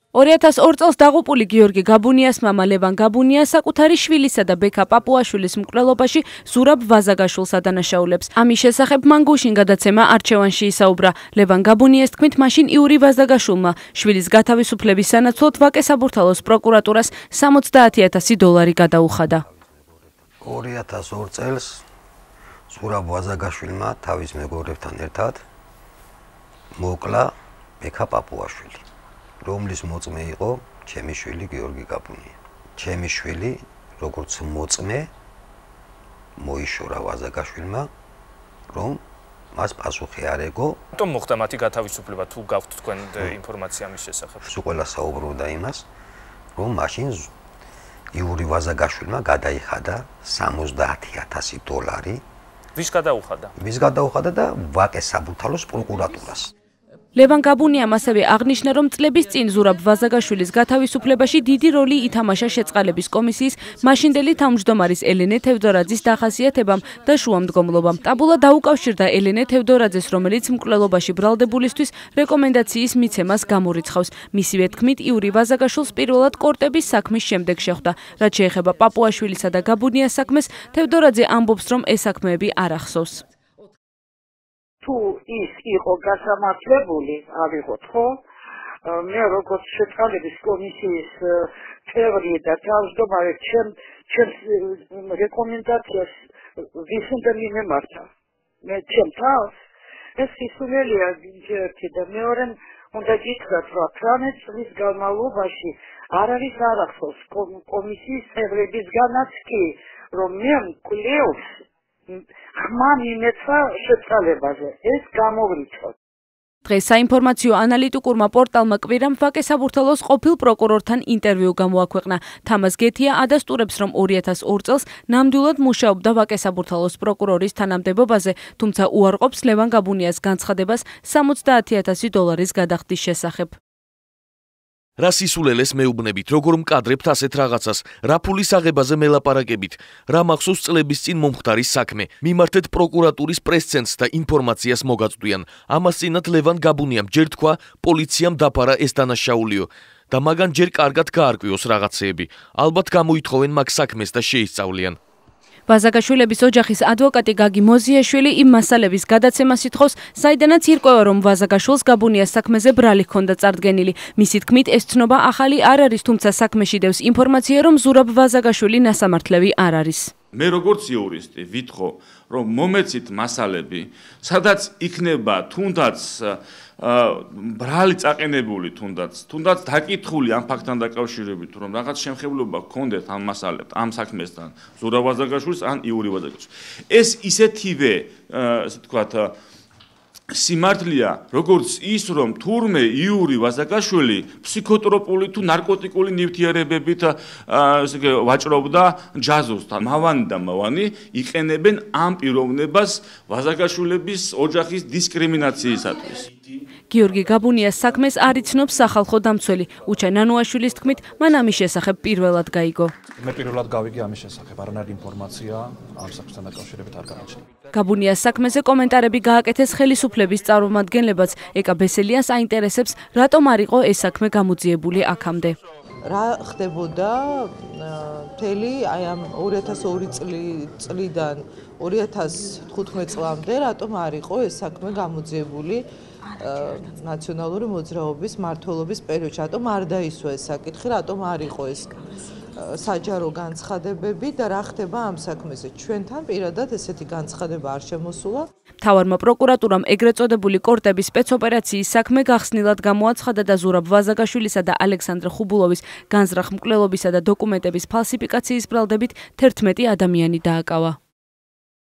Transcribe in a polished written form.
2002 წელს დაღუპული გიორგი გაბუნიას მამა ლევან გაბუნია საკუთარი შვილისა და ბექა პაპუაშვილის მკვლელობაში ზურაბ ვაზაგაშვილს ადანაშაულებს. ამის შესახებ მან გუშინ გადაცემა არჩევანში ისაუბრა. ლევან გაბუნიას თქმით, მაშინ იური ვაზაგაშვილმა შვილის გათავისუფლების სანაცვლოდ ვაკე საბურთალოს პროკურატურას $70,000 გადაუხადა. 2002 წელს ზურაბ ვაზაგაშვილმა თავის მეგობრებთან ერთად მოკლა ბექა პაპუაშვილი, რომლის მოწმე იყო ჩემი შვილი გიორგი გაბუნია. ჩემი შვილი როგორც მოწმე მოიშორა ვაზაგაშვილმა, რომ მას პასუხი არ ეგო. რატომ მოხდა მათი გათავისუფლება, თუ გაქვთ თქვენ ინფორმაცია ამის შესახებ? სულ ყველა საუბრობდა იმას, რომ მაშინ იური ვაზაგაშვილმა გადაიხადა $70,000. ვის გადაუხადა? ვის გადაუხადა და ვაკე საბურთალოს პროკურატურას. ლევან გაბუნიამ ასევე აღნიშნა, რომ წლების წინ ზურაბ ვაზაგაშვილის გათავისუფლებაში დიდი როლი ითამაშა შეწყალების კომისიის მაშინდელი თავმჯდომარის ელენე თევდორაძის დახასიათებამ და შუამდგომლობამ. ტაბულა დაუკავშირდა ელენე თევდორაძეს, რომელიც მკვლელობაში ბრალდებულისთვის რეკომენდაციის მიცემას გამორიცხავს. მისივე თქმით, იური ვაზაგაშვილს პირველად კორტების საქმის შემდეგ შეხვდა. რაც შეეხება პაპუაშვილისა და გაბუნიას საქმეს, თევდორაძე ამბობს, რომ ეს საქმეები არ ახსოვს. თუ ის იყო გასამართლებული, ავიღოთ, ხო? მე როგორც შეწყალების კომისიის წევრი და თავმჯდომარე ჩემს რეკომენდაციას ვის უნდა მიმართა? მე ჩემ თავს ეს სისულელია ერთი და მეორე უნდა გითხრათ, რომ 18 წლის განმავლობაში არ არის არახსოვს კომისიის წევრებისგანაც კი, რომ მე მკვლევს ხმა მიმეცა შეწყალებაზე, ეს გამოვრიცხოთ. დღეს საინფორმაციო ანალიტიკურმა პორტალმა კვირამ ვაკე საბურთალოს ყოფილ პროკურორთან ინტერვიუ გამოაქვეყნა. თამაზ გეთია ადასტურებს, რომ 2002 წელს ნამდვილად მუშაობდა ვაკე საბურთალოს პროკურორის თანამდებობაზე, თუმცა უარყოფს ლევან გაბუნიას განცხადებას $70,000 გადახდის შესახებ. რა სისულელეს მეუბნებით, როგორ მკადრებთ ასეთ რაღაცას, რა ფულის აღებაზე მელაპარაკებით, რა მახსოვს წლების წინ მომხდარის საქმე, მიმართეთ პროკურატურის პრესცენტრს და ინფორმაციას მოგაწვდიან. ამას წინათ ლევან გაბუნიამ ჯერ თქვა, პოლიციამ დაფარა ეს დანაშაულიო და მაგან ჯერ კარგად გაარკვიოს რაღაცეები. ალბათ გამოითხოვენ მაგ საქმეს და შეისწავლიან. ვაზაგაშვილების ოჯახის ადვოკატი გაგი მოზიაშვილი იმ მასალების გადაცემას ითხოვს, საიდანაც ირკვევა, რომ ვაზაგაშვილს გაბუნიას საქმეზე ბრალი ჰქონდა წარდგენილი. მისი თქმით, ეს ცნობა ახალი არ არის, თუმცა საქმეში დევს ინფორმაცია, რომ ზურაბ ვაზაგაშვილი ნასამართლევი არ არის. მე როგორც იურისტი ვითხოვ, რომ მომეცით მასალები, სადაც იქნება თუნდაც ბრალი წაყენებული, თუნდაც დაკითხული ამ ფაქტთან დაკავშირებით, რომ რაღაც შემხებლობა გქონდეთ ამ მასალებთან, ამ საქმესთან, ზურაბ ვაზაგაშვილს ან იური ვაზაგაშვილს. ეს ისეთივე, ასე ვთქვათ, სიმართლეა, როგორც ის, რომ თურმე იური ვაზაგაშვილი ფსიქოტროპული თუ ნარკოტიკული ნივთიერებებით ვაჭრობდა ჯაზოს. მავანი და მავანი იყენებენ ამ პიროვნებას ვაზაგაშვილების ოჯახის დისკრიმინაციისათვის. გიორგი გაბუნიას საქმეს არ იცნობს სახალხო დამცველი. უჩა ნანუაშვილის თქმით, მან ამის შესახებ პირველად გაიგო. მე პირველად გავიგე ამის შესახებ, არანაირი ინფორმაცია ამ საქმესთან დაკავშირებით არ გააჩნია. გაბუნიას საქმეზე კომენტარები გააკეთეს ხელისუფლების წარმომადგენლებაც. ეკა ბესელიანს აინტერესებს, რატომ არ იყო ეს საქმე გამოძიებული აქამდე. რა ხდებოდა მთელი აი ამ 2002 წლიდან 2015 წლამდე, რატომ არ იყო ეს საქმე გამოძიებული ნაციონალური მოძრაობის მმართველობის პერიოდში, რატომ არ დაისვა ეს საკითხი, რატომ არ იყო ეს საჯარო განცხადებები და რა ხდება ამ საქმეზე. ჩვენთან პირადად ესეთი განცხადება არ შემოსულა. მთავარმა პროკურატურამ ეგრეთ წოდებული კორტების სპეცოპერაციის საქმე გახსნილად გამოაცხადა და ზურაბ ვაზაგაშვილისა და ალექსანდრე ხუბულოვის განზრახ მკვლელობისა და დოკუმენტების ფალსიფიკაციის ბრალდებით 11 ადამიანი დააკავა.